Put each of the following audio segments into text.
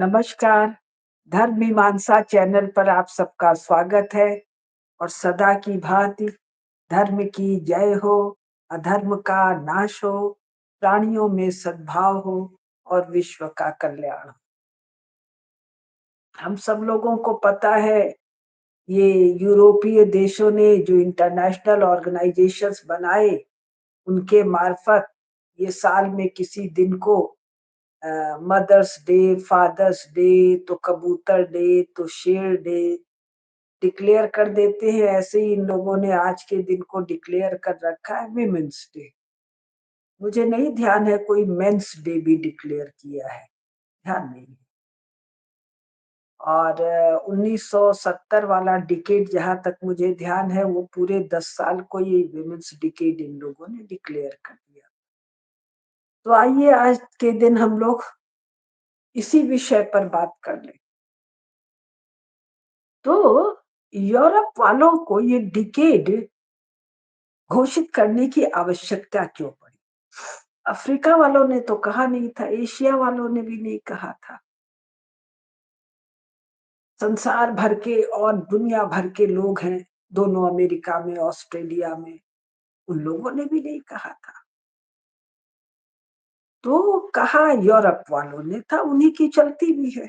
नमस्कार, धर्म मीमांसा चैनल पर आप सबका स्वागत है और सदा की भांति धर्म की जय हो, अधर्म का नाश हो, प्राणियों में सद्भाव हो और विश्व का कल्याण हो। हम सब लोगों को पता है, ये यूरोपीय देशों ने जो इंटरनेशनल ऑर्गेनाइजेशंस बनाए, उनके मार्फत ये साल में किसी दिन को मदर्स डे, फादर्स डे, तो कबूतर डे, तो शेर डे डिक्लेयर कर देते हैं। ऐसे ही इन लोगों ने आज के दिन को डिक्लेयर कर रखा है विमेंस डे। मुझे नहीं ध्यान है कोई मेंस डे भी डिक्लेयर किया है, ध्यान नहीं है। और 1970 वाला डिकेड जहां तक मुझे ध्यान है, वो पूरे 10 साल को ये विमेंस डिकेड इन लोगों ने डिक्लेयर कर दिया। तो आइए आज के दिन हम लोग इसी विषय पर बात कर लें। तो यूरोप वालों को ये डिकेड घोषित करने की आवश्यकता क्यों पड़ी? अफ्रीका वालों ने तो कहा नहीं था, एशिया वालों ने भी नहीं कहा था। संसार भर के और दुनिया भर के लोग हैं, दोनों अमेरिका में, ऑस्ट्रेलिया में, उन लोगों ने भी नहीं कहा था। तो कहा यूरोप वालों ने था, उन्हीं की चलती भी है।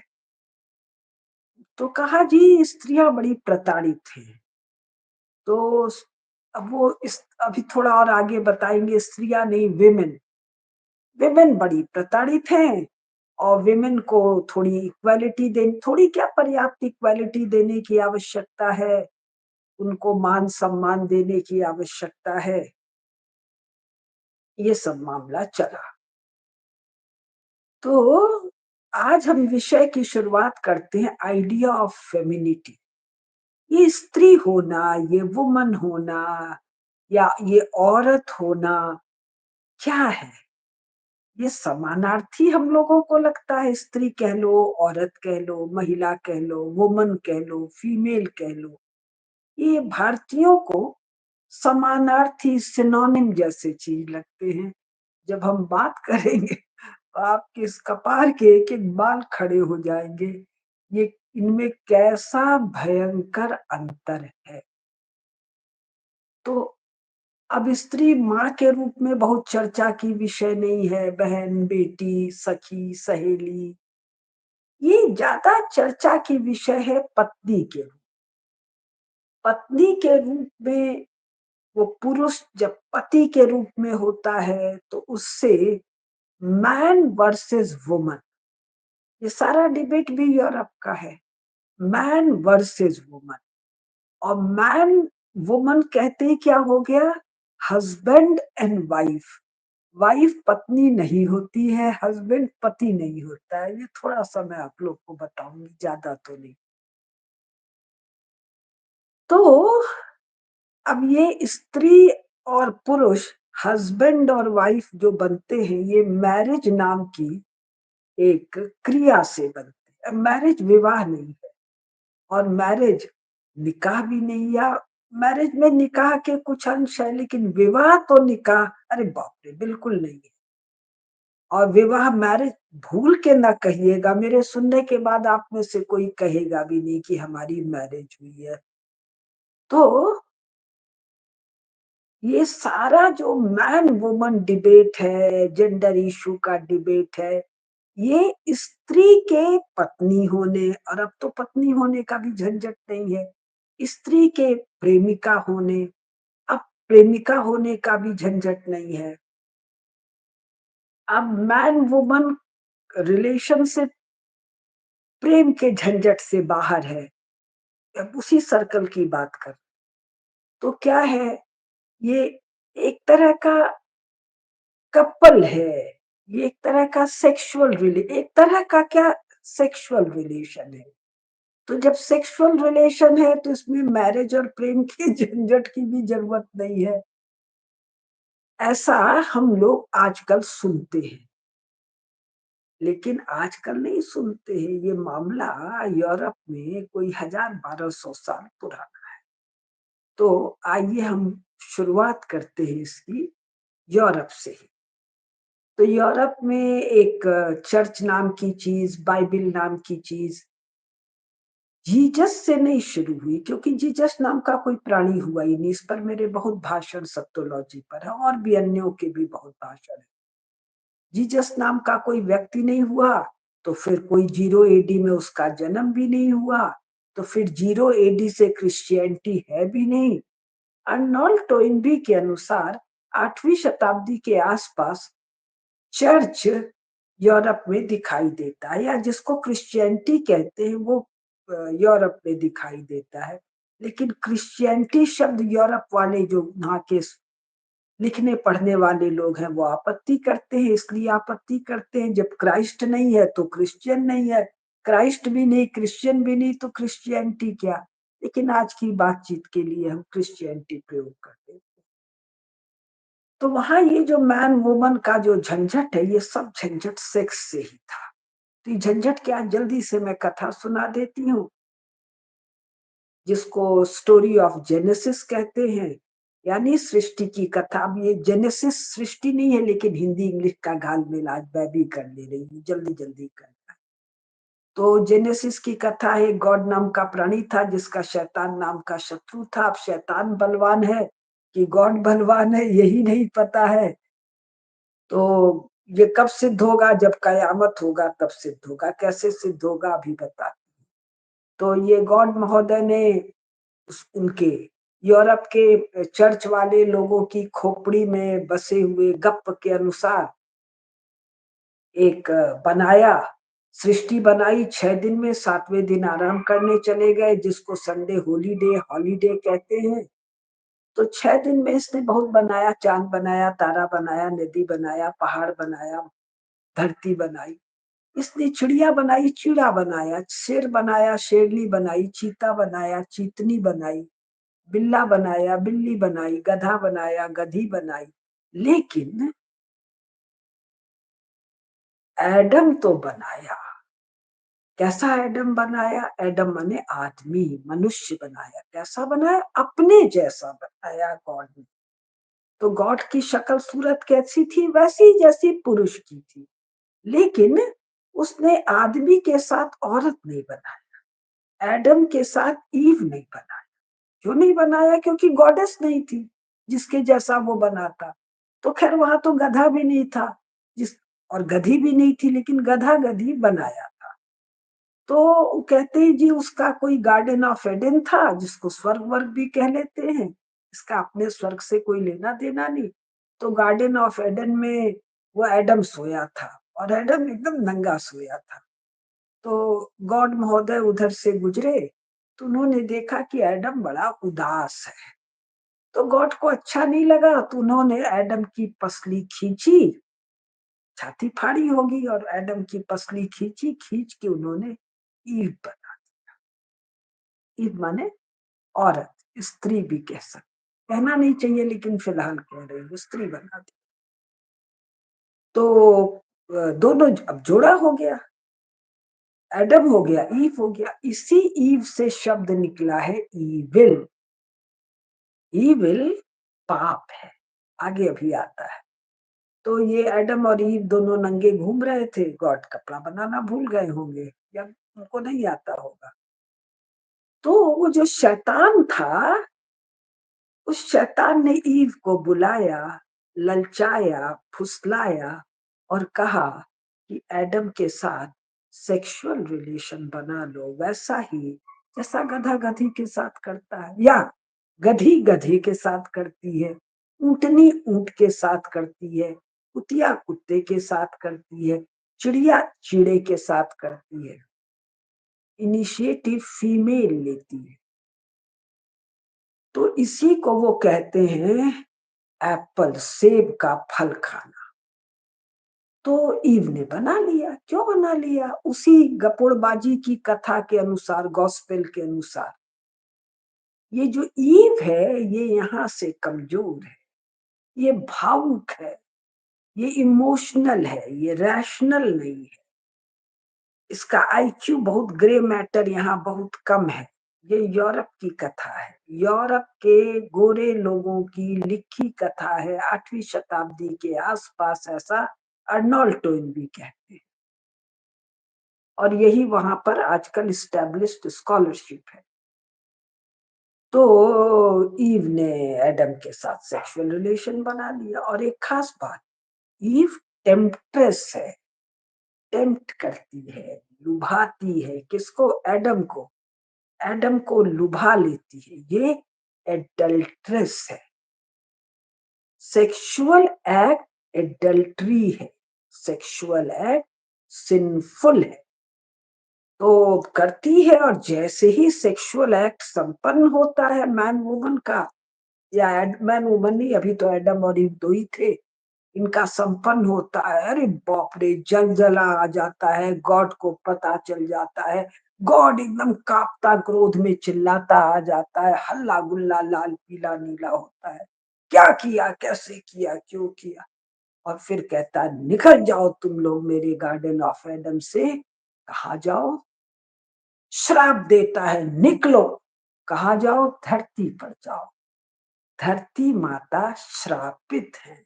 तो कहा जी स्त्रियां बड़ी प्रताड़ित हैं। तो अब वो इस अभी थोड़ा और आगे बताएंगे, स्त्रियां नहीं विमेन, विमेन बड़ी प्रताड़ित हैं और विमेन को थोड़ी इक्वालिटी दे, थोड़ी क्या पर्याप्त इक्वालिटी देने की आवश्यकता है, उनको मान सम्मान देने की आवश्यकता है। ये सब मामला चला। तो आज हम विषय की शुरुआत करते हैं, आइडिया ऑफ फेमिनिटी। ये स्त्री होना, ये वुमन होना या ये औरत होना क्या है? ये समानार्थी हम लोगों को लगता है। स्त्री कह लो, औरत कह लो, महिला कह लो, वुमन कह लो, फीमेल कह लो, ये भारतीयों को समानार्थी सिनोनिम जैसे चीज लगते हैं। जब हम बात करेंगे तो आपके इस कपार के एक एक बाल खड़े हो जाएंगे। ये इनमें कैसा भयंकर अंतर है। तो अब स्त्री माँ के रूप में बहुत चर्चा की विषय नहीं है, बहन, बेटी, सखी, सहेली। ये ज्यादा चर्चा की विषय है पत्नी के रूप। पत्नी के रूप में वो पुरुष जब पति के रूप में होता है तो उससे मैन वर्सेस वुमन, ये सारा डिबेट भी यूरोप का है। मैन वर्सेस वुमन, और मैन वुमन कहते ही क्या हो गया, हस्बैंड एंड वाइफ। वाइफ पत्नी नहीं होती है, हस्बैंड पति नहीं होता है। ये थोड़ा सा मैं आप लोग को बताऊंगी, ज्यादा तो नहीं। तो अब ये स्त्री और पुरुष, हस्बैंड और वाइफ जो बनते हैं, ये मैरिज नाम की एक क्रिया से बनते हैं। मैरिज विवाह नहीं है, और मैरिज निकाह भी नहीं। या मैरिज में निकाह के कुछ अंश है, लेकिन विवाह तो निकाह, अरे बाप रे, बिल्कुल नहीं है। और विवाह मैरिज भूल के ना कहिएगा, मेरे सुनने के बाद आप में से कोई कहेगा भी नहीं कि हमारी मैरिज हुई है। तो ये सारा जो मैन वुमन डिबेट है, जेंडर इशू का डिबेट है, ये स्त्री के पत्नी होने, और अब तो पत्नी होने का भी झंझट नहीं है, स्त्री के प्रेमिका होने, अब प्रेमिका होने का भी झंझट नहीं है। अब मैन वुमन रिलेशन से प्रेम के झंझट से बाहर है। अब उसी सर्कल की बात कर, तो क्या है, ये एक तरह का कपल है, ये एक तरह का एक तरह का क्या, सेक्सुअल रिलेशन है। तो जब सेक्सुअल रिलेशन है तो इसमें मैरिज और प्रेम के झंझट की भी जरूरत नहीं है, ऐसा हम लोग आजकल सुनते हैं। लेकिन आजकल नहीं सुनते हैं, ये मामला यूरोप में कोई 1000-1200 साल पुराना है। तो आइए हम शुरुआत करते हैं इसकी यूरोप से ही। तो यूरोप में एक चर्च नाम की चीज़, बाइबिल नाम की चीज़ जीसस से नहीं शुरू हुई, क्योंकि जीसस नाम का कोई प्राणी हुआ ही नहीं। इस पर मेरे बहुत भाषण सत्तोलॉजी पर है, और भी अन्यों के भी बहुत भाषण है। जीसस नाम का कोई व्यक्ति नहीं हुआ, तो फिर कोई 0 एडी में उसका जन्म भी नहीं हुआ, तो फिर 0 एडी से क्रिश्चियनिटी है भी नहीं। अर्नोल्ड टोइनबी के अनुसार 8वीं शताब्दी के आसपास चर्च यूरोप में दिखाई देता है, या जिसको क्रिश्चियनिटी कहते हैं वो यूरोप में दिखाई देता है। लेकिन क्रिश्चियनिटी शब्द यूरोप वाले जो वहाँ के लिखने पढ़ने वाले लोग हैं वो आपत्ति करते हैं, इसलिए आपत्ति करते हैं, जब क्राइस्ट नहीं है तो क्रिश्चियन नहीं है, क्राइस्ट भी नहीं, क्रिश्चियन भी नहीं, तो क्रिश्चियनिटी क्या? लेकिन आज की बातचीत के लिए हम क्रिश्चियनिटी प्रयोग करते हैं। तो वहाँ ये जो मैन वुमन का जो झंझट है, ये सब झंझट सेक्स से ही था। तो ये झंझट क्या, जल्दी से मैं कथा सुना देती हूँ, जिसको स्टोरी ऑफ जेनेसिस कहते हैं, यानी सृष्टि की कथा। अब ये जेनेसिस सृष्टि नहीं है, लेकिन हिंदी इंग्लिश का घाल-मेल आज मैं भी कर ले रही हूँ, जल्दी-जल्दी करना है। तो जेनेसिस की कथा है, गॉड नाम का प्राणी था जिसका शैतान नाम का शत्रु था। अब शैतान बलवान है कि गॉड बलवान है, यही नहीं पता है। तो ये कब सिद्ध होगा? जब कयामत होगा तब सिद्ध होगा। कैसे सिद्ध होगा अभी बता। तो ये गॉड महोदय ने उनके यूरोप के चर्च वाले लोगों की खोपड़ी में बसे हुए गप के अनुसार एक बनाया, सृष्टि बनाई 6 दिन में, 7वें दिन आराम करने चले गए, जिसको संडे हॉलीडे हॉलीडे कहते हैं। तो 6 दिन में इसने बहुत बनाया, चांद बनाया, तारा बनाया, नदी बनाया, पहाड़ बनाया, धरती बनाई। इसने चिड़िया बनाई, चीड़ा बनाया, शेर बनाया, शेरनी बनाई, चीता बनाया, चीतनी बनाई, बिल्ला बनाया, बिल्ली बनाई, गधा बनाया, गधी बनाई। लेकिन एडम तो बनाया। कैसा एडम बनाया? एडम माने आदमी, मनुष्य बनाया। कैसा बनाया? अपने जैसा बनाया गॉड ने। तो गॉड की शक्ल सूरत कैसी थी? वैसी जैसी पुरुष की थी। लेकिन उसने आदमी के साथ औरत नहीं बनाया, एडम के साथ ईव नहीं बनाया। क्यों नहीं बनाया? क्योंकि गॉडेस नहीं थी जिसके जैसा वो बनाता। तो खैर वहां तो गधा भी नहीं था, जिस और गधी भी नहीं थी, लेकिन गधा गधी बनाया था। तो कहते हैं जी उसका कोई गार्डन ऑफ एडन था, जिसको स्वर्ग वर्ग भी कह लेते हैं, इसका अपने स्वर्ग से कोई लेना देना नहीं। तो गार्डन ऑफ एडन में वो एडम सोया था, और एडम एकदम नंगा सोया था। तो गॉड महोदय उधर से गुजरे, तो उन्होंने देखा कि एडम बड़ा उदास है। तो गॉड को अच्छा नहीं लगा, तो उन्होंने एडम की पसली खींची, छाती फाड़ी होगी, और एडम की पसली खींची, खींच के उन्होंने ईव बना। ईव माने औरत, स्त्री भी कह सकते, कहना नहीं चाहिए लेकिन फिलहाल कह रही हूँ, स्त्री बना दी। तो दोनों अब जोड़ा हो गया, एडम हो गया, ईव हो गया। इसी ईव से शब्द निकला है ईविल। ईविल पाप है, आगे अभी आता है। तो ये एडम और ईव दोनों नंगे घूम रहे थे, गॉड कपड़ा बनाना भूल गए होंगे, या उनको नहीं आता होगा। तो वो जो शैतान था, उस शैतान ने ईव को बुलाया, ललचाया, फुसलाया, और कहा कि एडम के साथ सेक्सुअल रिलेशन बना लो, वैसा ही जैसा गधा गधी के साथ करता है, या गधी गधे के साथ करती है, ऊंटनी ऊंट के साथ करती है, कुतिया कुत्ते के साथ करती है, चिड़िया चीड़े के साथ करती है। इनिशिएटिव फीमेल लेती है। तो इसी को वो कहते हैं एप्पल, सेब का फल खाना। तो ईव ने बना लिया। क्यों बना लिया? उसी गपुड़बाजी की कथा के अनुसार, गॉस्पेल के अनुसार, ये जो ईव है ये यहाँ से कमजोर है, ये भावुक है, ये इमोशनल है, ये रैशनल नहीं है। इसका आईक्यू बहुत, ग्रे मैटर यहाँ बहुत कम है। ये यूरोप की कथा है, यूरोप के गोरे लोगों की लिखी कथा है। 8वीं शताब्दी के आसपास ऐसा अर्नोल्ड टोइन भी कहते हैं और यही वहाँ पर आजकल एस्टेब्लिश्ड स्कॉलरशिप है। तो ईव ने एडम के साथ सेक्सुअल रिलेशन बना लिया और एक खास बात, ईव टेम्पट्रेस है, टेम्प्ट करती है, लुभाती है किसको? एडम को लुभा लेती है, ये एडल्ट्रेस है। सेक्सुअल एक्ट एडल्ट्री है, सेक्सुअल एक्ट सिंफुल है। तो करती है और जैसे ही सेक्सुअल एक्ट संपन्न होता है मैन वुमन का, या मैन वुमन नहीं, अभी तो एडम और ईव दो ही थे, इनका संपन्न होता है, अरे बाप रे, जलजला आ जाता है, गॉड को पता चल जाता है, गॉड एकदम कांपता क्रोध में चिल्लाता आ जाता है, हल्ला गुल्ला लाल पीला नीला होता है, क्या किया, कैसे किया, क्यों किया? और फिर कहता है निकल जाओ तुम लोग मेरे गार्डन ऑफ एडम से। कहा जाओ? श्राप देता है, निकलो। कहा जाओ? धरती पर जाओ। धरती माता श्रापित है।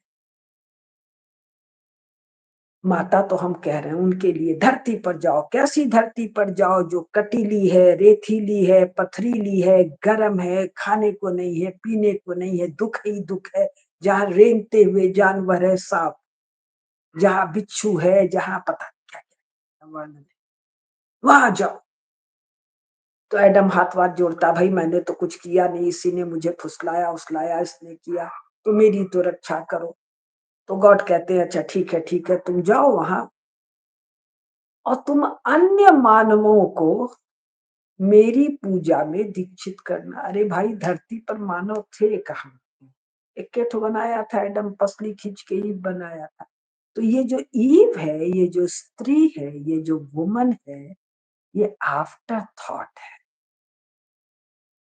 माता तो हम कह रहे हैं उनके लिए, धरती पर जाओ। कैसी धरती पर जाओ? जो कटीली है, रेतीली है, पथरीली है, गर्म है, खाने को नहीं है, पीने को नहीं है, दुख ही दुख है, जहाँ रेंगते हुए जानवर है, सांप, जहाँ बिच्छू है, जहाँ पता नहीं क्या क्या वर्णन है, वहां जाओ। तो एडम हाथ वाथ जोड़ता, भाई मैंने तो कुछ किया नहीं, इसी ने मुझे फुसलाया उसलाया, इसने किया, तो मेरी तो रक्षा करो। तो गॉड कहते हैं अच्छा ठीक है तुम जाओ वहां और तुम अन्य मानवों को मेरी पूजा में दीक्षित करना। अरे भाई, धरती पर मानव थे कहाँ? एक तो बनाया था एडम, पसली खींच के ईव बनाया था। तो ये जो ईव है, ये जो स्त्री है, ये जो वुमन है, ये आफ्टर थॉट है।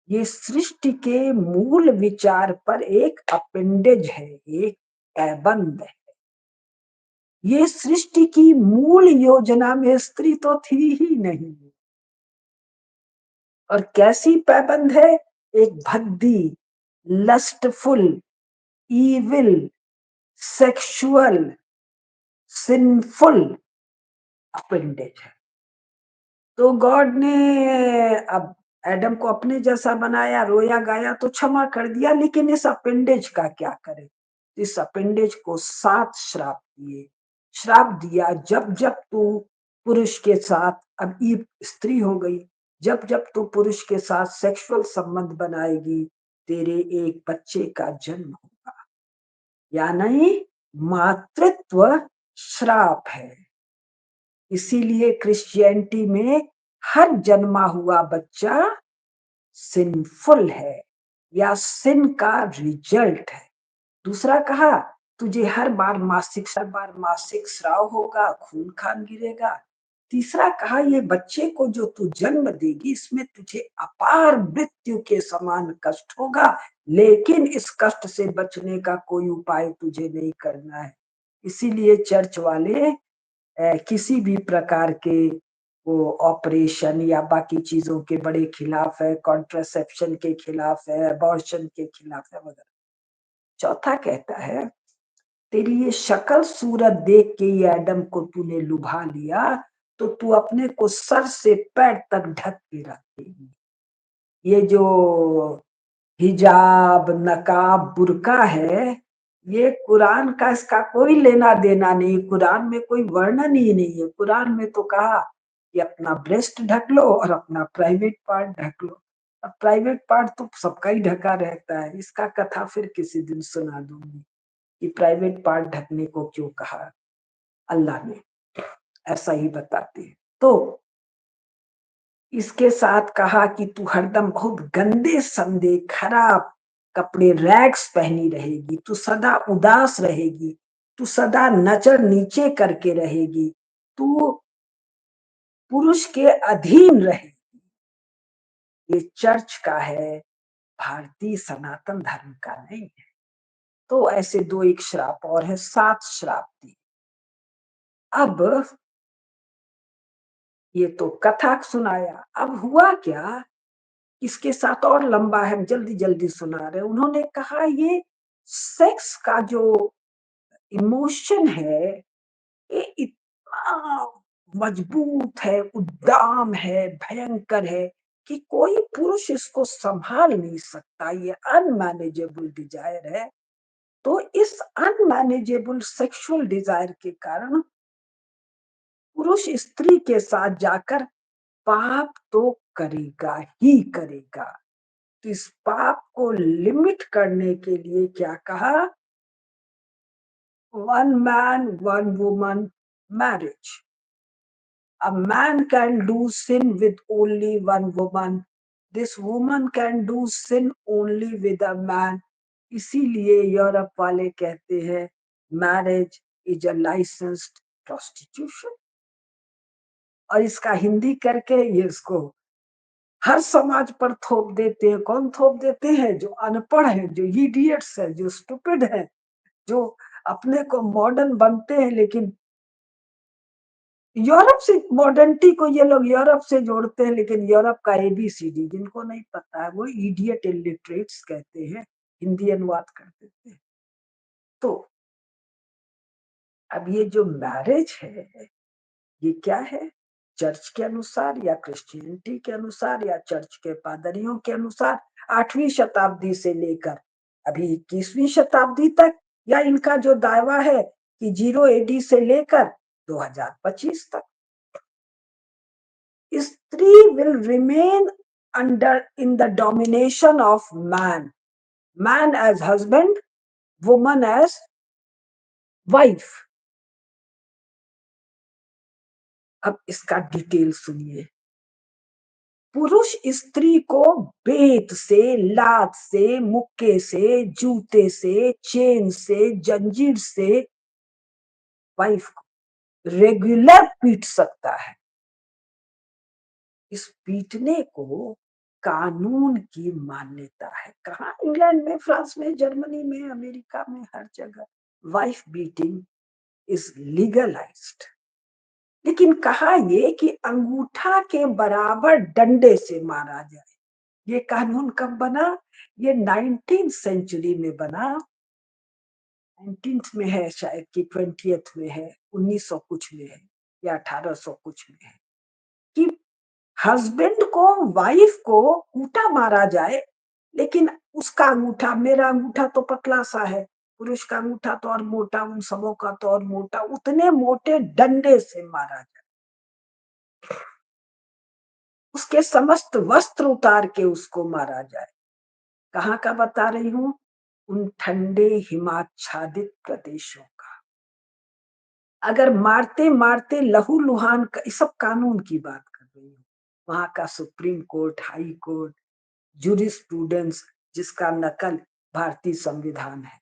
ये सृष्टि के मूल विचार पर एक अपेंडेज है, एक पैबंद है। ये सृष्टि की मूल योजना में स्त्री तो थी ही नहीं। और कैसी पैबंद है? एक भद्दी, lustful, evil, sexual, sinful appendage है। तो गॉड ने अब एडम को अपने जैसा बनाया, रोया गाया तो क्षमा कर दिया, लेकिन इस अपेंडेज का क्या करे? इस अपेंडेज को 7 श्राप दिए। श्राप दिया, जब जब तू पुरुष के साथ, अब ईव स्त्री हो गई, जब जब तू पुरुष के साथ सेक्सुअल संबंध बनाएगी, तेरे एक बच्चे का जन्म होगा। यानी मातृत्व श्राप है। इसीलिए क्रिश्चियनिटी में हर जन्मा हुआ बच्चा सिनफुल है या सिन का रिजल्ट है। दूसरा कहा, तुझे हर बार मासिक स्राव होगा, खून खान गिरेगा। तीसरा कहा, ये बच्चे को जो तू जन्म देगी, इसमें तुझे अपार मृत्यु के समान कष्ट होगा, लेकिन इस कष्ट से बचने का कोई उपाय तुझे नहीं करना है। इसीलिए चर्च वाले किसी भी प्रकार के वो ऑपरेशन या बाकी चीजों के बड़े खिलाफ है, कॉन्ट्रासेप्शन के खिलाफ है, अबॉर्शन के खिलाफ है वगैरह। चौथा कहता है, तेरी ये शक्ल सूरत देख के ये एडम को तूने लुभा लिया, तो तू अपने को सर से पैर तक ढक के रखेगी। ये जो हिजाब, नकाब, बुर्का है, ये कुरान का इसका कोई लेना देना नहीं। कुरान में कोई वर्णन ही नहीं है। कुरान में तो कहा कि अपना ब्रेस्ट ढक लो और अपना प्राइवेट पार्ट ढक लो। अब प्राइवेट पार्ट तो सबका ही ढका रहता है। इसका कथा फिर किसी दिन सुना दूंगी कि प्राइवेट पार्ट ढकने को क्यों कहा अल्लाह ने, ऐसा ही बताते हैं। तो इसके साथ कहा कि तू हरदम बहुत गंदे संदे खराब कपड़े, रैग्स पहनी रहेगी, तू सदा उदास रहेगी, तू सदा नजर नीचे करके रहेगी, तू पुरुष के अधीन रहेगी। ये चर्च का है, भारतीय सनातन धर्म का नहीं है। तो ऐसे दो एक श्राप और है, 7 श्राप दी। अब ये तो कथा सुनाया, अब हुआ क्या? इसके साथ और लंबा है, हम जल्दी जल्दी सुना रहे। उन्होंने कहा ये सेक्स का जो इमोशन है, ये इतना मजबूत है, उद्दाम है, भयंकर है कि कोई पुरुष इसको संभाल नहीं सकता। ये अनमैनेजेबल डिजायर है। तो इस अनमैनेजेबल सेक्सुअल डिजायर के कारण पुरुष स्त्री के साथ जाकर पाप तो करेगा ही करेगा। तो इस पाप को लिमिट करने के लिए क्या कहा? One man one woman marriage. A man can do sin with only one woman. This woman can do sin only with a man. इसीलिए यूरोप वाले कहते हैं marriage is a licensed prostitution. और इसका हिंदी करके ये इसको हर समाज पर थोप देते हैं। कौन थोप देते हैं? जो अनपढ़ है, जो इडियट्स है, जो स्टूपिड है, जो अपने को मॉडर्न बनते हैं लेकिन यूरोप से मॉडर्निटी को ये लोग यूरोप से जोड़ते हैं, लेकिन यूरोप का एबीसीडी जिनको नहीं पता है वो इडियट इलिटरेट्स कहते हैं, हिंदी अनुवाद कर देते हैं। तो अब ये जो मैरिज है ये क्या है? चर्च के अनुसार या क्रिश्चियनिटी के अनुसार या चर्च के पादरियों के अनुसार 8वीं शताब्दी से लेकर अभी 21वीं शताब्दी तक, या इनका जो दावा है कि 0 एडी से लेकर 2025 तक, Stree will remain in the domination of man. Man as husband, woman as wife. अब इसका डिटेल सुनिए। पुरुष स्त्री को बेत से, लात से, मुक्के से, जूते से, चेन से, जंजीर से वाइफ को रेगुलर पीट सकता है। इस पीटने को कानून की मान्यता है। कहाँ? इंग्लैंड में, फ्रांस में, जर्मनी में, अमेरिका में, हर जगह वाइफ बीटिंग इज लीगलाइज्ड। लेकिन कहा ये कि अंगूठा के बराबर डंडे से मारा जाए। ये कानून कब बना? ये 19th सेंचुरी में बना। 19th में है शायद कि 20th में है, 1900 कुछ में है या 1800 कुछ में है कि हस्बैंड को वाइफ को कूटा मारा जाए, लेकिन उसका अंगूठा, मेरा अंगूठा तो पतला सा है, पुरुष का अंगूठा तो और मोटा, उन सबों का तो और मोटा, उतने मोटे डंडे से मारा जाए, उसके समस्त वस्त्र उतार के उसको मारा जाए। कहाँ का बता रही हूँ? उन ठंडे हिमाच्छादित प्रदेशों का। अगर मारते मारते लहू लुहान का, इस सब कानून की बात कर रही हूँ, वहां का supreme court, high court, jurisprudence जिसका नकल भारतीय संविधान है,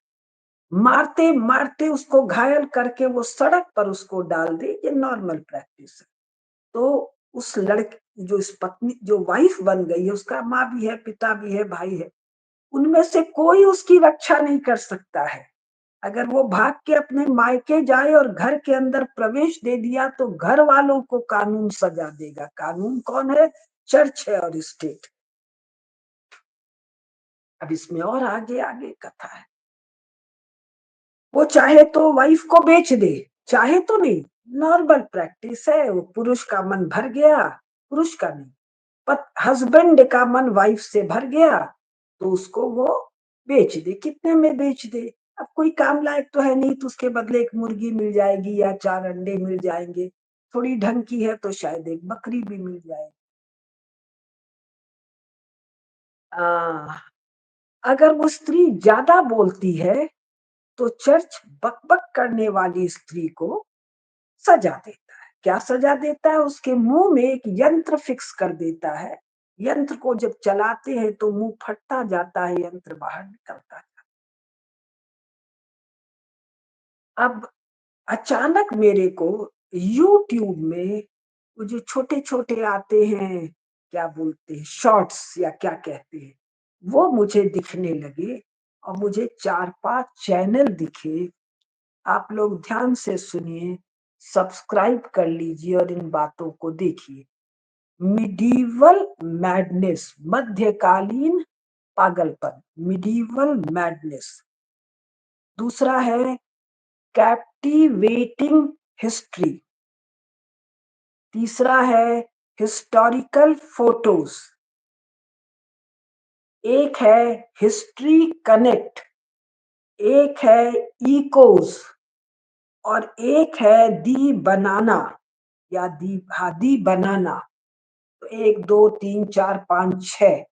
मारते मारते उसको घायल करके वो सड़क पर उसको डाल दे, ये नॉर्मल प्रैक्टिस है। तो उस लड़के जो इस पत्नी जो वाइफ बन गई है, उसका माँ भी है, पिता भी है, भाई है, उनमें से कोई उसकी रक्षा नहीं कर सकता है। अगर वो भाग के अपने मायके जाए और घर के अंदर प्रवेश दे दिया तो घर वालों को कानून सजा देगा। कानून कौन है? चर्च है और स्टेट। अब इसमें और आगे आगे कथा है। वो चाहे तो वाइफ को बेच दे, चाहे तो नहीं, नॉर्मल प्रैक्टिस है। वो पुरुष का मन भर गया, पुरुष का नहीं, पर हस्बैंड का मन वाइफ से भर गया तो उसको वो बेच दे। कितने में बेच दे? अब कोई काम लायक तो है नहीं, तो उसके बदले एक मुर्गी मिल जाएगी या 4 अंडे मिल जाएंगे। थोड़ी ढंग की है तो शायद एक बकरी भी मिल जाएगी। आ, अगर वो स्त्री ज्यादा बोलती है तो चर्च बकबक करने वाली स्त्री को सजा देता है। क्या सजा देता है? उसके मुंह में एक यंत्र फिक्स कर देता है। यंत्र को जब चलाते हैं तो मुंह फटता जाता है, यंत्र बाहर निकलता है। अब अचानक मेरे को यूट्यूब में वो जो छोटे छोटे आते हैं, क्या बोलते हैं, शॉर्ट्स या क्या कहते हैं, वो मुझे दिखने लगे और मुझे 4-5 चैनल दिखे। आप लोग ध्यान से सुनिए, सब्सक्राइब कर लीजिए और इन बातों को देखिए। मिडीवल मैडनेस, मध्यकालीन पागलपन, मिडीवल मैडनेस। दूसरा है कैप्टिवेटिंग हिस्ट्री, तीसरा है हिस्टोरिकल फोटोज़, एक है हिस्ट्री कनेक्ट, एक है इकोज़ और एक है दी बनाना या दी बनाना। तो 1, 2, 3, 4, 5, 6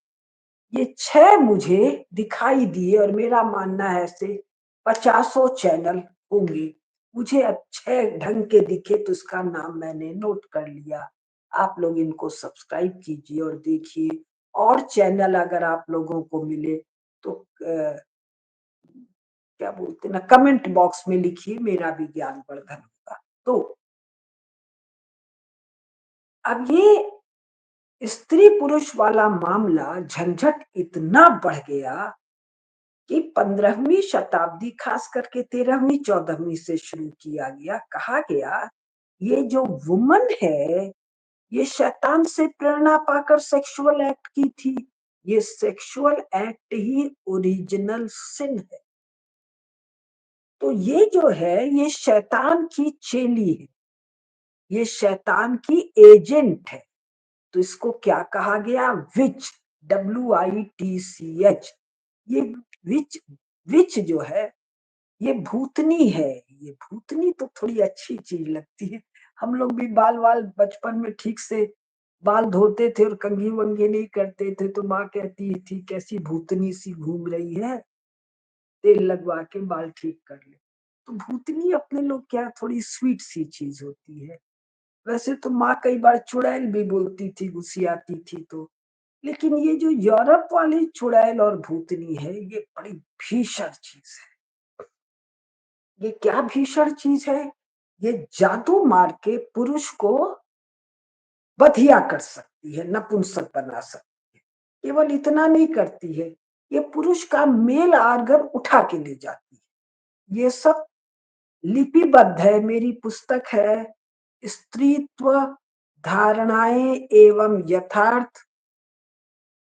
ये 6 मुझे दिखाई दिए और मेरा मानना है ऐसे पचासों चैनल होंगे। मुझे अच्छे ढंग के दिखे तो इसका नाम मैंने नोट कर लिया। आप लोग इनको सब्सक्राइब कीजिए और देखिए और चैनल अगर आप लोगों को मिले तो क्या बोलते हैं ना कमेंट बॉक्स में लिखिए, मेरा भी ज्ञानवर्धन होगा। तो अब ये स्त्री-पुरुष वाला मामला झंझट इतना बढ़ गया कि 15वीं शताब्दी खास करके 13वीं 14वीं से शुरू किया गया। कहा गया ये जो वुमन है ये शैतान से प्रेरणा पाकर सेक्सुअल एक्ट की थी। ये सेक्सुअल एक्ट ही ओरिजिनल सिन है। तो ये जो है ये शैतान की चेली है, ये शैतान की एजेंट है। तो इसको क्या कहा गया? विच, WITCH। ये विच विच जो है ये भूतनी है। ये भूतनी तो थोड़ी अच्छी चीज लगती है। हम लोग भी बाल वाल बचपन में ठीक से बाल धोते थे और कंघी वंघी नहीं करते थे तो माँ कहती थी कैसी भूतनी सी घूम रही है, तेल लगवा के बाल ठीक कर ले। तो भूतनी अपने लोग क्या थोड़ी स्वीट सी चीज होती है। वैसे तो माँ कई बार चुड़ैल भी बोलती थी, गुस्सियाती थी तो। लेकिन ये जो यूरोप वाली चुड़ैल और भूतनी है ये बड़ी भीषण चीज है। ये क्या भीषण चीज है? ये जादू मार के पुरुष को बधिया कर सकती है, नपुंसक बना सकती है। केवल इतना नहीं करती है, ये पुरुष का मेल आर्गन उठा के ले जाती है। ये सब लिपिबद्ध है, मेरी पुस्तक है स्त्रीत्व धारणाएं एवं यथार्थ।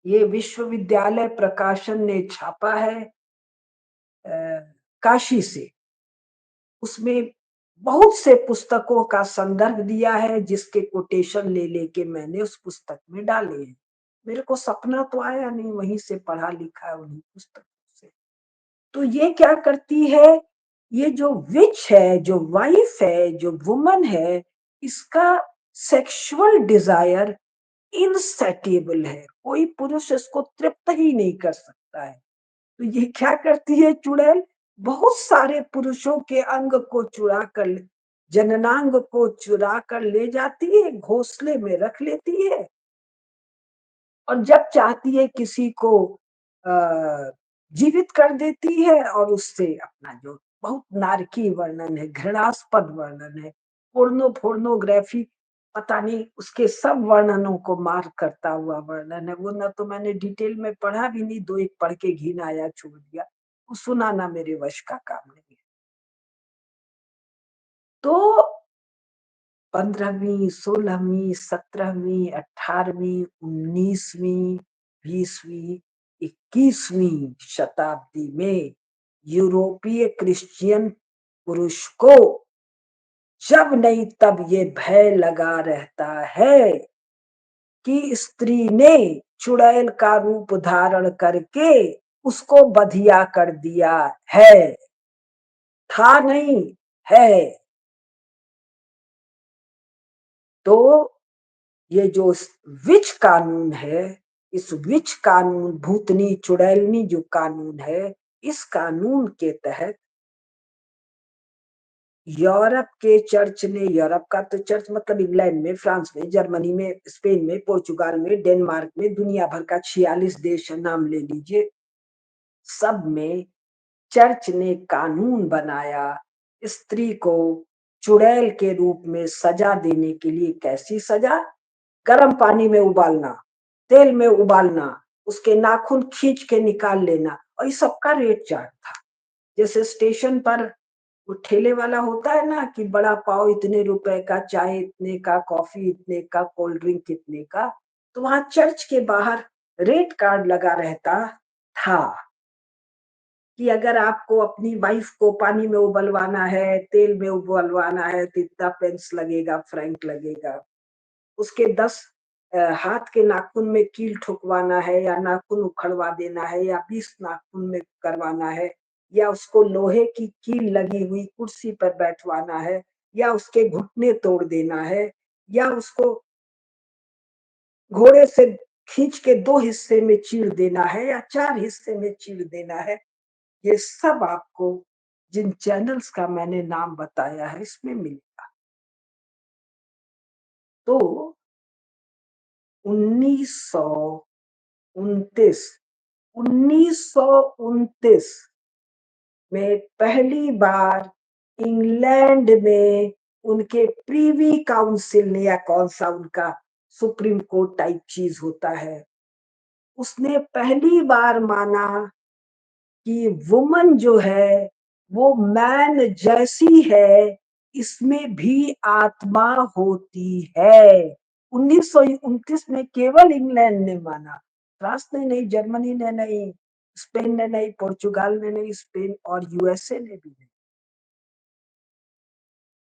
ये विश्वविद्यालय प्रकाशन ने छापा है काशी से। उसमें बहुत से पुस्तकों का संदर्भ दिया है जिसके कोटेशन ले लेके मैंने उस पुस्तक में डाले हैं। मेरे को सपना तो आया नहीं, वहीं से पढ़ा लिखा है उन्हीं पुस्तकों से। तो ये क्या करती है? ये जो विच है, जो वाइफ है, जो वुमन है, इसका सेक्सुअल डिजायर इनसेटिएबल है। कोई पुरुष इसको तृप्त ही नहीं कर सकता है। तो ये क्या करती है चुड़ैल? बहुत सारे पुरुषों के अंग को चुरा कर, जननांग को चुरा कर ले जाती है, घोंसले में रख लेती है और जब चाहती है किसी को जीवित कर देती है और उससे अपना जो बहुत नारकी वर्णन है, घृणास्पद वर्णन है, पोर्नोग्राफी, पता नहीं उसके सब वर्णनों को मार करता हुआ वर्णन है। वो ना तो मैंने डिटेल में पढ़ा भी नहीं, 2 एक पढ़ के घिन आया छोड़ दिया। वो सुनाना मेरे वश का काम नहीं है। तो 15वीं, 16वीं, 17वीं, 18वीं, 19वीं, 20वीं, 21वीं शताब्दी में यूरोपीय क्रिश्चियन पुरुष को जब नहीं तब ये भय लगा रहता है कि स्त्री ने चुड़ैल का रूप धारण करके उसको बधिया कर दिया है। था नहीं, है। तो ये जो विच कानून है, इस विच कानून, भूतनी चुड़ैलनी जो कानून है, इस कानून के तहत यूरोप के चर्च ने, यूरोप का तो चर्च मतलब इंग्लैंड में, फ्रांस में, जर्मनी में, स्पेन में, पोर्चुगाल में, डेनमार्क में, दुनिया भर का 46 देश है, नाम ले लीजिए। सब में चर्च ने कानून बनाया स्त्री को चुड़ैल के रूप में सजा देने के लिए। कैसी सजा? गर्म पानी में उबालना, तेल में उबालना, उसके नाखून खींच के निकाल लेना और ये सबका रेट चार्ट था। जैसे स्टेशन पर वो ठेले वाला होता है ना कि बड़ा पाव इतने रुपए का, चाय इतने का, कॉफी इतने का, कोल्ड ड्रिंक कितने का। तो वहां चर्च के बाहर रेट कार्ड लगा रहता था। कि अगर आपको अपनी वाइफ को पानी में उबलवाना है, तेल में उबलवाना है तो इतना पेंस लगेगा, फ्रैंक लगेगा। उसके 10 हाथ के नाखून में कील ठुकवाना है या नाखून उखड़वा देना है या 20 नाखून में करवाना है या उसको लोहे की कील लगी हुई कुर्सी पर बैठवाना है या उसके घुटने तोड़ देना है या उसको घोड़े से खींच के 2 हिस्से में चीर देना है या 4 हिस्से में चीर देना है, ये सब आपको जिन चैनल्स का मैंने नाम बताया है इसमें मिलेगा। तो 1929 1929 में पहली बार इंग्लैंड में उनके प्रीवी काउंसिल ने या कौन सा उनका सुप्रीम कोर्ट टाइप चीज होता है, उसने पहली बार माना कि वुमन जो है वो मैन जैसी है, इसमें भी आत्मा होती है। 1929 में केवल इंग्लैंड ने माना, फ्रांस ने नहीं, जर्मनी ने नहीं, स्पेन ने नहीं, पुर्तगाल ने नहीं, स्पेन और यूएसए ने भी नहीं।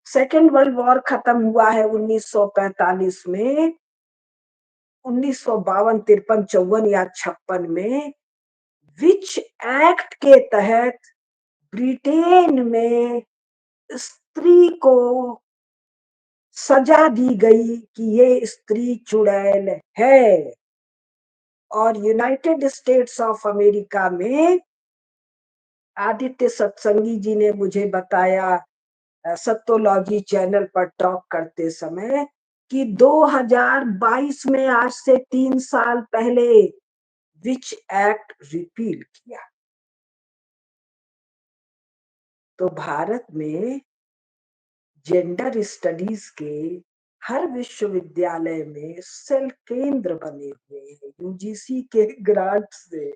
सेकेंड वर्ल्ड वॉर खत्म हुआ है 1945 में। 1952, 53, 54 या 56 में विच एक्ट के तहत ब्रिटेन में स्त्री को सजा दी गई कि ये स्त्री चुड़ैल है। और यूनाइटेड स्टेट्स ऑफ अमेरिका में आदित्य सत्संगी जी ने मुझे बताया सत्तोलॉजी चैनल पर टॉक करते समय कि 2022 में आज से 3 साल पहले विच एक्ट रिपील किया। तो भारत में जेंडर स्टडीज के हर विश्वविद्यालय में सेल केंद्र बने हुए हैं यूजीसी के ग्रांट से।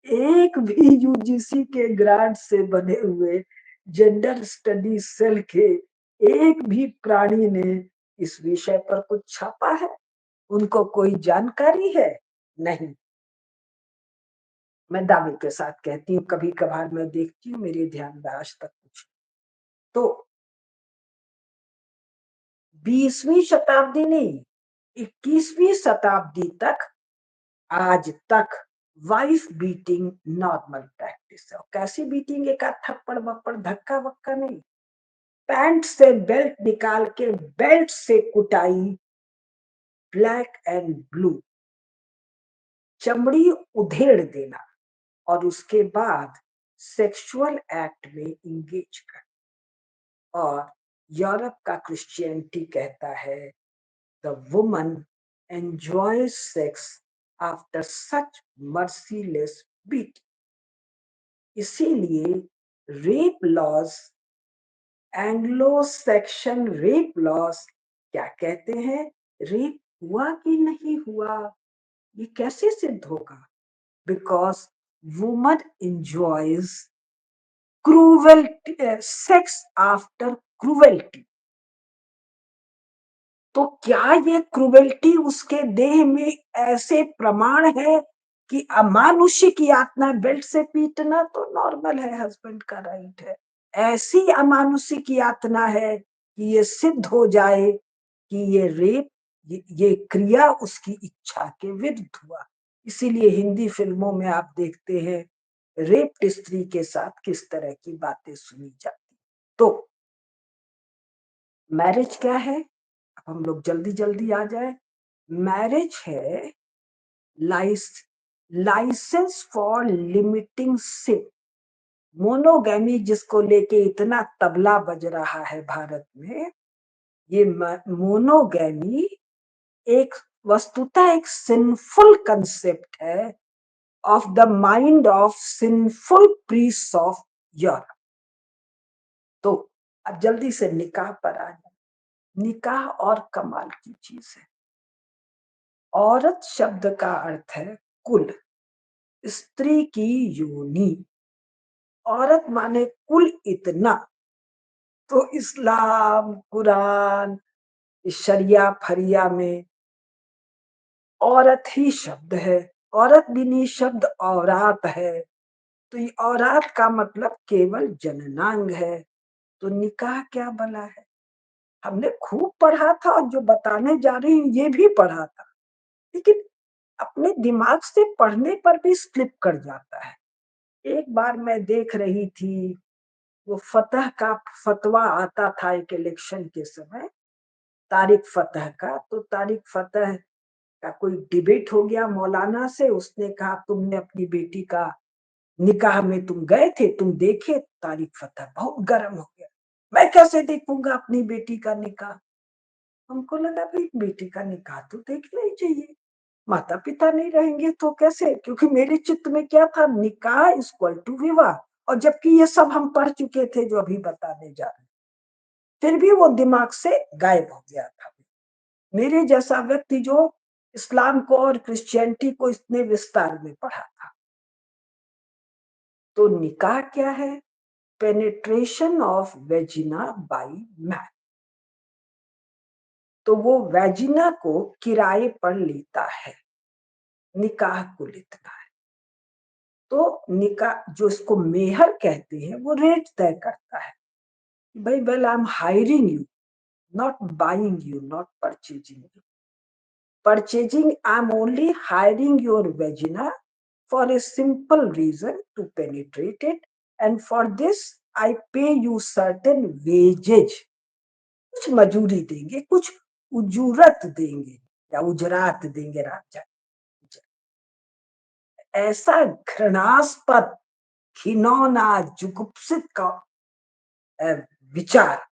एक भी यूजीसी के ग्रांट से बने हुए जेंडर स्टडीज सेल के एक भी प्राणी ने इस विषय पर कुछ छापा है? उनको कोई जानकारी है? नहीं। मैं दावे के साथ कहती हूँ, कभी कभार मैं देखती हूँ, मेरे ध्यान में आज तक कुछ। तो 20वीं शताब्दी नहीं, 21वीं शताब्दी तक, आज तक वाइफ बीटिंग नॉर्मल प्रैक्टिस है। कैसी बीटिंग? एक आध थप्पड़ बप्पड़ धक्का वक्का नहीं, पैंट से बेल्ट निकाल के बेल्ट से कुटाई, ब्लैक एंड ब्लू, चमड़ी उधेड़ देना और उसके बाद सेक्सुअल एक्ट में इंगेज कर। और यूरोप का क्रिश्चियनिटी कहता है the woman enjoys sex after such merciless beating। इसीलिए rape laws, Anglo Saxon rape laws क्या कहते हैं? रेप हुआ कि नहीं हुआ ये कैसे सिद्ध होगा? Because woman enjoys cruelty, sex after cruelty. तो क्या ये क्रूवेल्टी उसके देह में ऐसे प्रमाण है कि अमानुष्य की यातना? बेल्ट से पीटना तो नॉर्मल है, हस्बैंड का राइट है। ऐसी अमानुष्य की यातना है कि ये सिद्ध हो जाए कि ये रेप, ये क्रिया उसकी इच्छा के विरुद्ध हुआ। इसीलिए हिंदी फिल्मों में आप देखते हैं रेप स्त्री के साथ किस तरह की बातें सुनी जाती। तो मैरिज क्या है? अब हम लोग जल्दी जल्दी आ जाए। मैरिज है licence for limiting sin. Monogamy जिसको लेके इतना तबला बज रहा है भारत में, ये मोनोगैमी एक वस्तुतः एक सिंफुल कंसेप्ट है of the mind of sinful priest of Europe. तो अब जल्दी से निकाह पर आ जाए। निकाह और कमाल की चीज है। औरत शब्द का अर्थ है कुल, स्त्री की योनि। औरत माने कुल इतना। तो इस्लाम, कुरान, शरिया फरिया में औरत ही शब्द है। औरत भी नहीं, शब्द औरात है। तो ये औरात का मतलब केवल जननांग है, तो निकाह क्या भला है? हमने खूब पढ़ा था और जो बताने जा रही हूँ ये भी पढ़ा था, लेकिन अपने दिमाग से पढ़ने पर भी स्लिप कर जाता है। एक बार मैं देख रही थी, वो फतह का फतवा आता था एक इलेक्शन के समय, तारिक फतह का, तो तारिक फतह का कोई डिबेट हो गया मौलाना से, उसने कहा तुमने अपनी बेटी का निकाह में तुम गए थे, तुम देखे? तारिक फतह बहुत गर्म हो गया, मैं कैसे देखूंगा अपनी बेटी का निकाह? हमको लगा भाई बेटी का निकाह तो देखना ही चाहिए, माता पिता नहीं रहेंगे तो कैसे? क्योंकि मेरे चित्त में क्या था, निकाह इक्वल टू विवाह, और जबकि ये सब हम पढ़ चुके थे जो अभी बताने जा रहे हैं, फिर भी वो दिमाग से गायब हो गया था। मेरे जैसा व्यक्ति जो इस्लाम को और क्रिश्चियनिटी को इतने विस्तार में पढ़ा था। तो निकाह क्या है? Penetration of vagina by man. तो वो वेजिना को किराए पर लेता है, निकाह कुल इतना है। तो निकाह जो इसको मेहर कहते हैं वो रेट तय करता है, भाई well I am hiring you, not buying you, not purchasing you. Purchasing, I'm only hiring your vagina for a simple reason to penetrate it, and for this I pay you certain wages. कुछ मजूरी देंगे, कुछ उजूरत देंगे या उजरात देंगे, राजा। ऐसा घृणास्पद, घिनौना, जुगुप्सित का अ, विचार।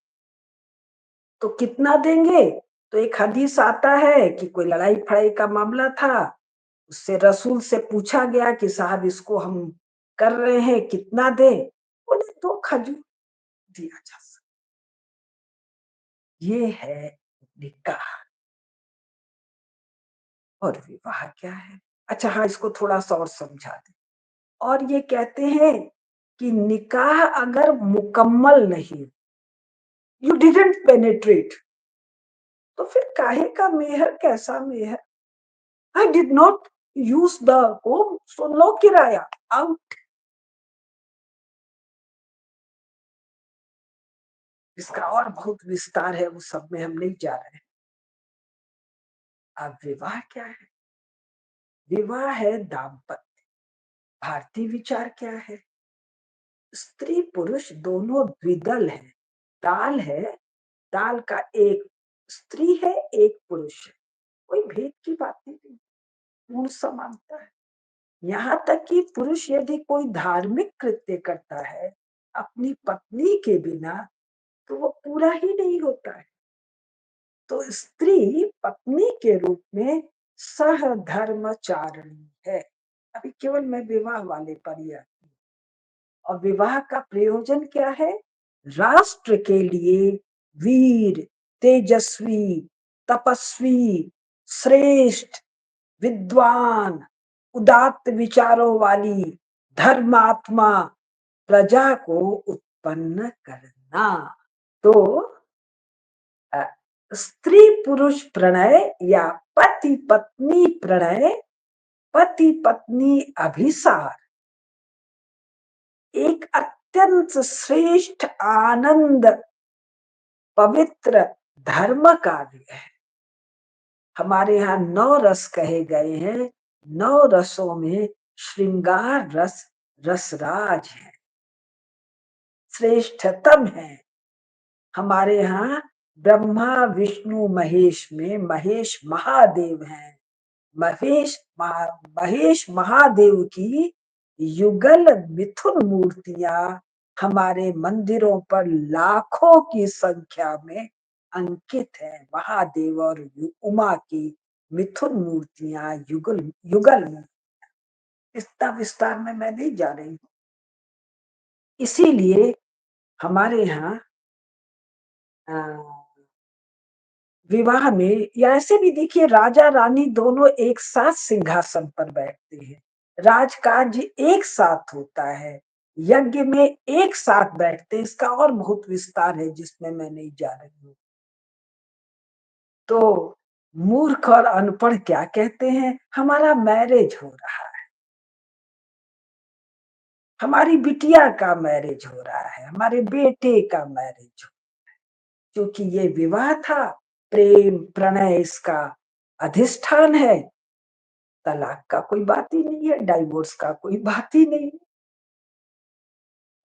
तो कितना देंगे? तो एक हदीस आता है कि कोई लड़ाई फड़ाई का मामला था, उससे रसूल से पूछा गया कि साहब इसको हम कर रहे हैं, कितना दे? बोले 2 खजूर दिया जा सकता। ये है निकाह। और विवाह क्या है? अच्छा हाँ, इसको थोड़ा-सा और समझा दें। और ये कहते हैं कि निकाह अगर मुकम्मल नहीं, यू डिडन्ट पेनिट्रेट, तो फिर काहे का मेहर, कैसा मेहर? I did not use the home, so no किराया, आउट। इसका और बहुत विस्तार है, वो सब में हम नहीं जा रहे हैं। अब विवाह क्या है? विवाह है दाम्पत्य। भारतीय विचार क्या है? स्त्री पुरुष दोनों द्विदल है, दाल है, दाल का एक स्त्री है, एक पुरुष है, कोई भेद की बात नहीं, पूर्ण समानता है। यहाँ तक कि पुरुष यदि कोई धार्मिक कृत्य करता है अपनी पत्नी के बिना, तो वो पूरा ही नहीं होता है। तो स्त्री पत्नी के रूप में सहधर्मचारिणी है। अभी केवल मैं विवाह वाले पर ही आती हूँ। और विवाह का प्रयोजन क्या है? राष्ट्र के लिए वीर, तेजस्वी, तपस्वी, श्रेष्ठ, विद्वान, उदात्त विचारों वाली धर्मात्मा प्रजा को उत्पन्न करना। तो अ, स्त्री पुरुष प्रणय या पति पत्नी प्रणय, पति पत्नी अभिसार एक अत्यंत श्रेष्ठ, आनंद, पवित्र धर्म कार्य है। हमारे यहाँ 9 रस कहे गए हैं, 9 रसों में श्रृंगार रस रसराज है, श्रेष्ठतम है। हमारे यहाँ ब्रह्मा विष्णु महेश में महेश महादेव हैं। महेश महादेव की युगल मिथुन मूर्तियां हमारे मंदिरों पर लाखों की संख्या में अंकित है। महादेव और उमा की मिथुन मूर्तियां, युगल युगल इतना विस्तार में मैं नहीं जा रही हूँ। इसीलिए हमारे यहाँ विवाह में, या ऐसे भी देखिए, राजा रानी दोनों एक साथ सिंहासन पर बैठते हैं, राजकाज एक साथ होता है, यज्ञ में एक साथ बैठते हैं। इसका और बहुत विस्तार है जिसमें मैं नहीं जा रही हूँ। तो मूर्ख और अनपढ़ क्या कहते हैं? हमारा मैरिज हो रहा है, हमारी बिटिया का मैरिज हो रहा है, हमारे बेटे का मैरिज हो, क्योंकि ये विवाह था, प्रेम प्रणय इसका अधिष्ठान है। तलाक का कोई बात ही नहीं है, डाइवोर्स का कोई बात ही नहीं।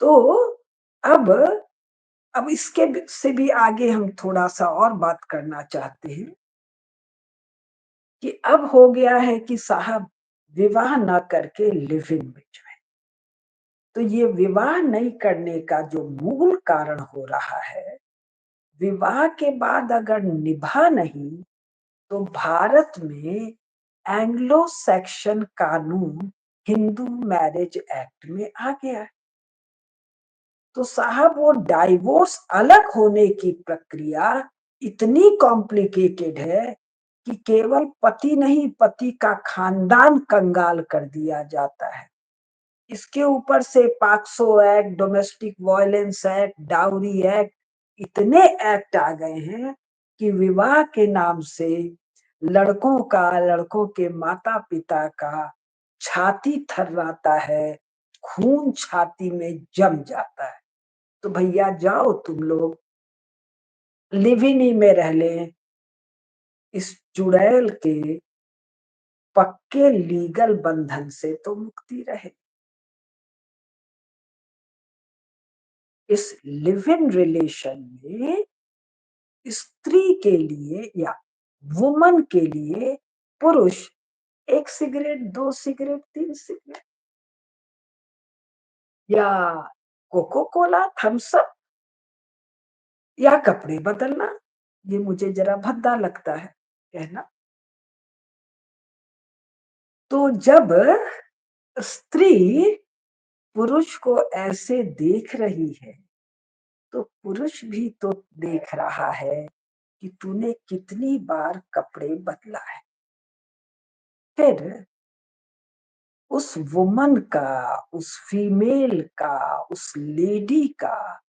तो अब इसके से भी आगे हम थोड़ा-सा और बात करना चाहते हैं कि अब हो गया है कि साहब विवाह ना करके लिव इन में जाएँ। तो ये विवाह नहीं करने का जो मूल कारण हो रहा है, विवाह के बाद अगर निभा नहीं, तो भारत में एंग्लो सैक्सन कानून हिंदू मैरिज एक्ट में आ गया है। तो साहब वो डाइवोर्स अलग होने की प्रक्रिया इतनी कॉम्प्लिकेटेड है कि केवल पति नहीं, पति का खानदान कंगाल कर दिया जाता है। इसके ऊपर से POCSO act, domestic violence act, dowry act, इतने एक्ट आ गए हैं कि विवाह के नाम से लड़कों का, लड़कों के माता पिता का छाती थर्राता है, खून छाती में जम जाता है। तो भैया जाओ तुम लोग लिव इन ही में रह लें, इस चुड़ैल के पक्के लीगल बंधन से तो मुक्ति रहे। इस लिव इन रिलेशन में स्त्री के लिए या वुमन के लिए पुरुष 1 सिगरेट, 2 सिगरेट, 3 सिगरेट या कोको कोला, थम्स अप या कपड़े बदलना, ये मुझे जरा भद्दा लगता है कहना। तो जब स्त्री पुरुष को ऐसे देख रही है, तो पुरुष भी तो देख रहा है कि तूने कितनी बार कपड़े बदला है। फिर उस वुमन का, उस फीमेल का, उस लेडी का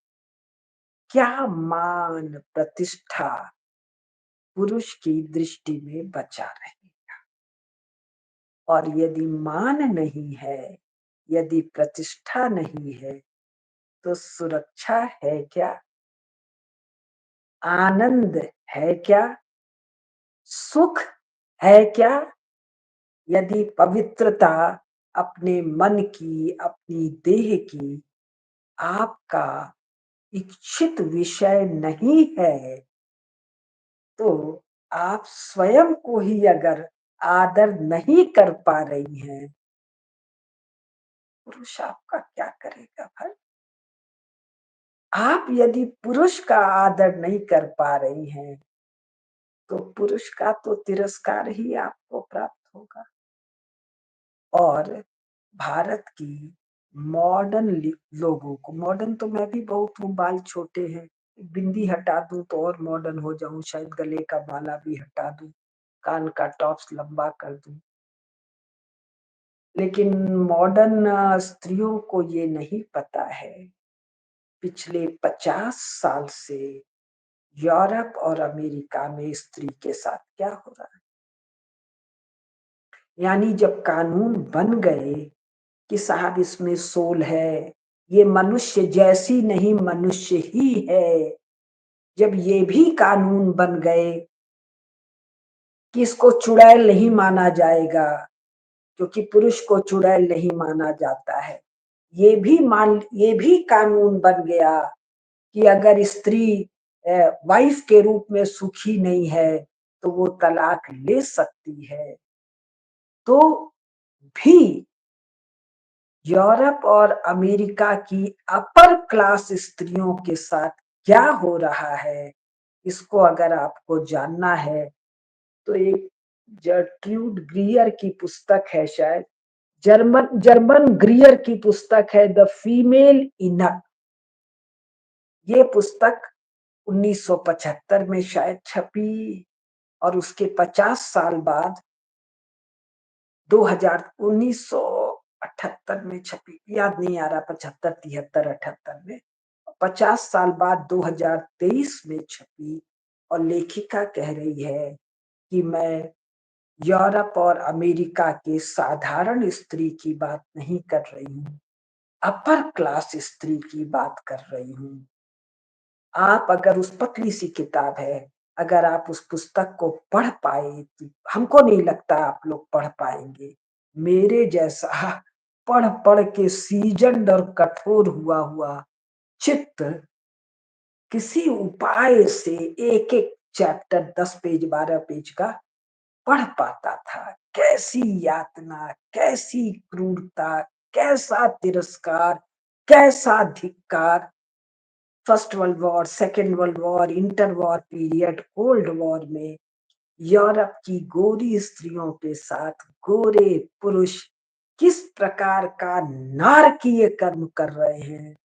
क्या मान प्रतिष्ठा पुरुष की दृष्टि में बचा रहे। और यदि मान नहीं है, यदि प्रतिष्ठा नहीं है, तो सुरक्षा है क्या, आनंद है क्या, सुख है क्या, यदि पवित्रता अपने मन की, अपनी देह की आपका इच्छित विषय नहीं है, तो आप स्वयं को ही अगर आदर नहीं कर पा रही हैं, पुरुष आपका क्या करेगा भाई। आप यदि पुरुष का आदर नहीं कर पा रही हैं, तो पुरुष का तो तिरस्कार ही आपको प्राप्त होगा। और भारत की मॉडर्न लोगों को, मॉडर्न तो मैं भी बहुत हूँ, बाल छोटे हैं, बिंदी हटा दूं तो और मॉडर्न हो जाऊं, शायद गले का बाला भी हटा दूं, कान का टॉप्स लंबा कर दूं। लेकिन मॉडर्न स्त्रियों को ये नहीं पता है पिछले 50 साल से यूरोप और अमेरिका में स्त्री के साथ क्या हो रहा है। यानी जब कानून बन गए कि साहब इसमें सोल है, ये मनुष्य जैसी नहीं मनुष्य ही है, जब ये भी कानून बन गए कि इसको चुड़ैल नहीं माना जाएगा, क्योंकि पुरुष को चुड़ैल नहीं माना जाता है, ये भी कानून बन गया कि अगर स्त्री वाइफ के रूप में सुखी नहीं है, तो वो तलाक ले सकती है। तो भी यूरोप और अमेरिका की अपर क्लास स्त्रियों के साथ क्या हो रहा है, इसको अगर आपको जानना है, तो एक जर्ट्रूड ग्रियर की पुस्तक है, शायद जर्मन जर्मन ग्रियर की पुस्तक है, द फीमेल इनर। ये पुस्तक 1975 में शायद छपी और उसके 50 साल बाद 2000 1978 में छपी, याद नहीं आ रहा, 75, 73, 78 में। 50 साल बाद 2023 में छपी और लेखिका कह रही है कि मैं यूरोप और अमेरिका के साधारण स्त्री की बात नहीं कर रही हूँ, अपर क्लास स्त्री की बात कर रही हूँ। आप अगर उस पतली सी किताब है, अगर आप उस पुस्तक को पढ़ पाए तो हमको नहीं लगता आप लोग पढ़ पाएँगे। मेरे जैसा पढ़-पढ़ के सीज़न्ड और कठोर हुआ चित्त किसी उपाय से एक-एक चैप्टर 10 पेज 12 पेज का पढ़ पाता था। कैसी यातना, कैसी क्रूरता, कैसा तिरस्कार, कैसा धिक्कार! First world war, second world war, inter war period, cold war में यूरोप की गोरी स्त्रियों के साथ गोरे पुरुष किस प्रकार का नारकीय कर्म कर रहे हैं,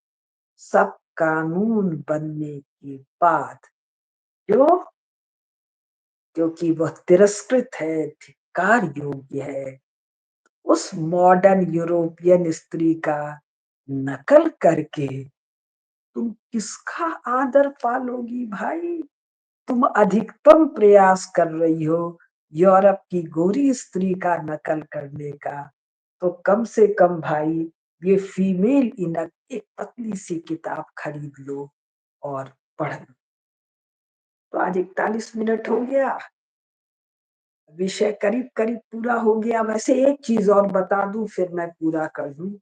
सब कानून बनने के बाद। क्यों? क्योंकि वह तिरस्कृत है, धिक्कार योग्य है। उस मॉडर्न यूरोपियन स्त्री का नकल करके तुम किसका आदर पालोगी भाई? तुम अधिकतम प्रयास कर रही हो यूरोप की गोरी स्त्री का नकल करने का, तो कम से कम भाई ये फीमेल इनर एक पतली सी किताब खरीद लो और पढ़ लो। तो आज 41 मिनट हो गया, विषय करीब करीब पूरा हो गया। वैसे एक चीज और बता दूं फिर मैं पूरा कर दूं।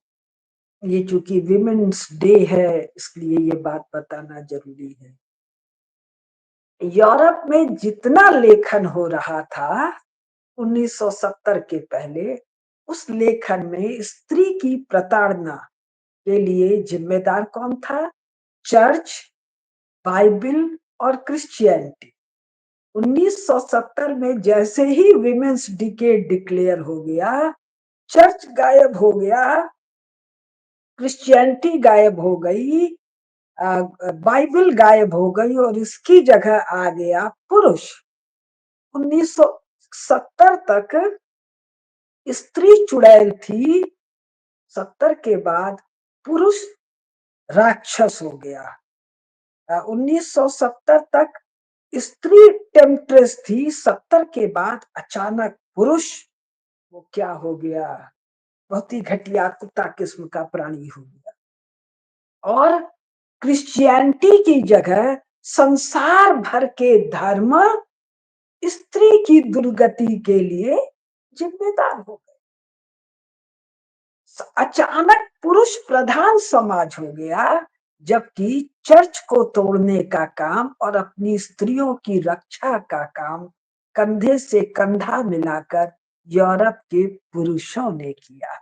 ये चूंकि विमेन्स डे है इसलिए ये बात बताना जरूरी है। यूरोप में जितना लेखन हो रहा था 1970 के पहले, उस लेखन में स्त्री की प्रताड़ना के लिए जिम्मेदार कौन था? चर्च, बाइबिल और क्रिश्चियनिटी। 1970 में जैसे ही विमेन्स डे डिक्लेयर हो गया, चर्च गायब हो गया, क्रिश्चियनिटी गायब हो गई, बाइबिल गायब हो गई और इसकी जगह आ गया पुरुष। 1970 तक स्त्री चुड़ैल थी, 70 के बाद पुरुष राक्षस हो गया। 1970 तक स्त्री टेम्पट्रेस थी, 70 के बाद अचानक पुरुष वो क्या हो गया? बहुत ही घटिया कुत्ता किस्म का प्राणी हो गया। और क्रिश्चियनिटी की जगह संसार भर के धर्म स्त्री की दुर्गति के लिए जिम्मेदार हो गए। अचानक पुरुष प्रधान समाज हो गया, जबकि चर्च को तोड़ने का काम और अपनी स्त्रियों की रक्षा का काम कंधे से कंधा मिलाकर यूरोप के पुरुषों ने किया।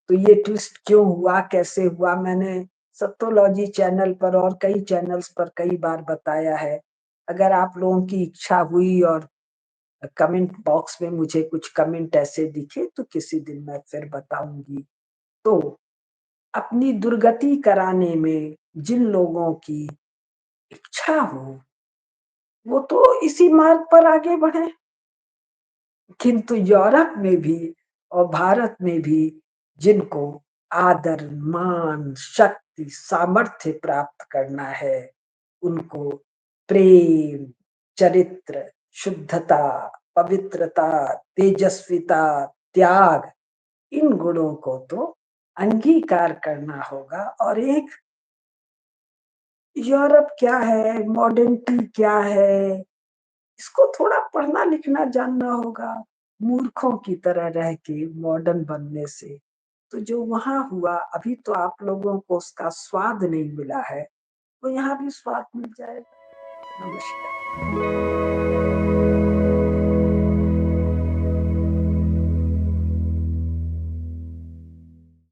तो ये ट्विस्ट क्यों हुआ, कैसे हुआ, मैंने सत्योलॉजी चैनल पर और कई चैनल्स पर कई बार बताया है। अगर आप लोगों की इच्छा हुई और कमेंट बॉक्स में मुझे कुछ कमेंट ऐसे दिखे तो किसी दिन मैं फिर बताऊंगी। तो अपनी दुर्गति कराने में जिन लोगों की इच्छा हो वो तो इसी मार्ग पर आगे बढ़े, किंतु यूरोप में भी और भारत में भी जिनको आदर, मान, शक्ति, सामर्थ्य प्राप्त करना है, उनको प्रेम, चरित्र, शुद्धता, पवित्रता, तेजस्विता, त्याग, इन गुणों को तो अंगीकार करना होगा। और एक यूरोप क्या है, मॉडर्निटी क्या है, इसको थोड़ा पढ़ना लिखना जानना होगा। मूर्खों की तरह रह के मॉडर्न बनने से तो जो वहां हुआ, अभी तो आप लोगों को उसका स्वाद नहीं मिला है, तो यहाँ भी स्वाद मिल जाएगा। नमस्कार।